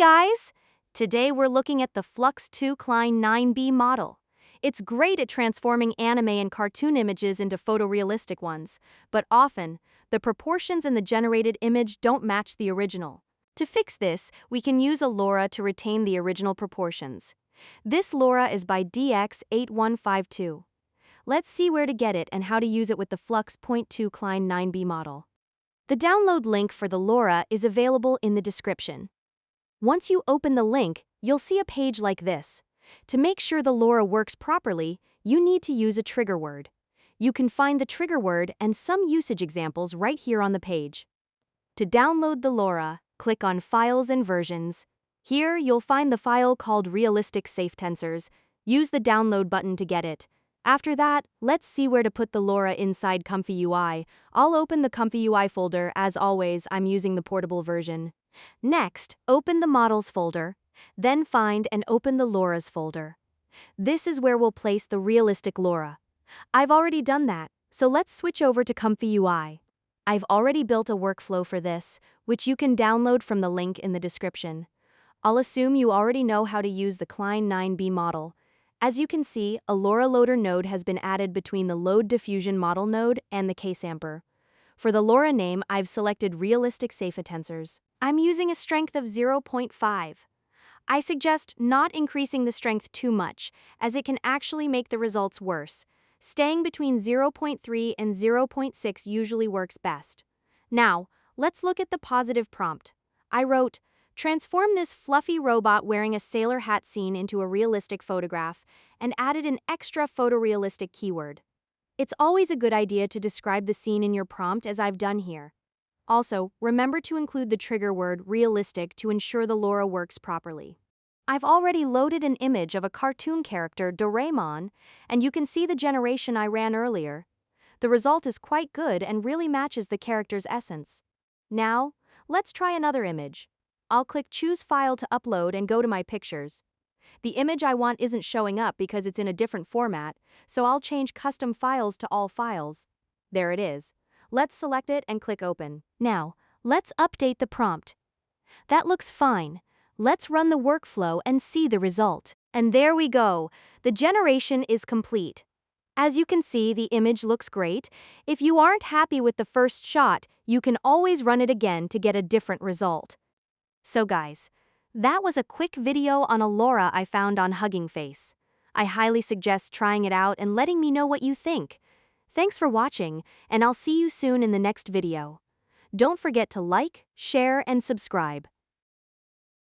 guys! Today we're looking at the Flux2 Klein 9B model. It's great at transforming anime and cartoon images into photorealistic ones, but often, the proportions in the generated image don't match the original. To fix this, we can use a Lora to retain the original proportions. This Lora is by DX8152. Let's see where to get it and how to use it with the Flux.2 Klein 9B model. The download link for the Lora is available in the description. Once you open the link, you'll see a page like this. To make sure the Lora works properly, you need to use a trigger word. You can find the trigger word and some usage examples right here on the page. To download the Lora, click on Files and Versions. Here, you'll find the file called Realistic Safe Tensors. Use the download button to get it. After that, let's see where to put the Lora inside ComfyUI. I'll open the ComfyUI folder. As always, I'm using the portable version. Next, open the Models folder, then find and open the Loras folder. This is where we'll place the realistic Lora. I've already done that, so let's switch over to ComfyUI. I've already built a workflow for this, which you can download from the link in the description. I'll assume you already know how to use the Klein 9B model. As you can see, a Lora loader node has been added between the Load Diffusion model node and the K-Samper. For the Lora name, I've selected Realistic Safe Tensors. I'm using a strength of 0.5. I suggest not increasing the strength too much, as it can actually make the results worse. Staying between 0.3 and 0.6 usually works best. Now, let's look at the positive prompt. I wrote, "Transform this fluffy robot wearing a sailor hat scene into a realistic photograph," and added an extra photorealistic keyword. It's always a good idea to describe the scene in your prompt, as I've done here. Also, remember to include the trigger word realistic to ensure the Lora works properly. I've already loaded an image of a cartoon character, Doraemon, and you can see the generation I ran earlier. The result is quite good and really matches the character's essence. Now, let's try another image. I'll click Choose File to upload and go to my pictures. The image I want isn't showing up because it's in a different format, so I'll change Custom Files to All Files. There it is. Let's select it and click Open. Now, let's update the prompt. That looks fine. Let's run the workflow and see the result. And there we go. The generation is complete. As you can see, the image looks great. If you aren't happy with the first shot, you can always run it again to get a different result. So guys, that was a quick video on a Lora I found on Hugging Face. I highly suggest trying it out and letting me know what you think. Thanks for watching, and I'll see you soon in the next video. Don't forget to like, share, and subscribe.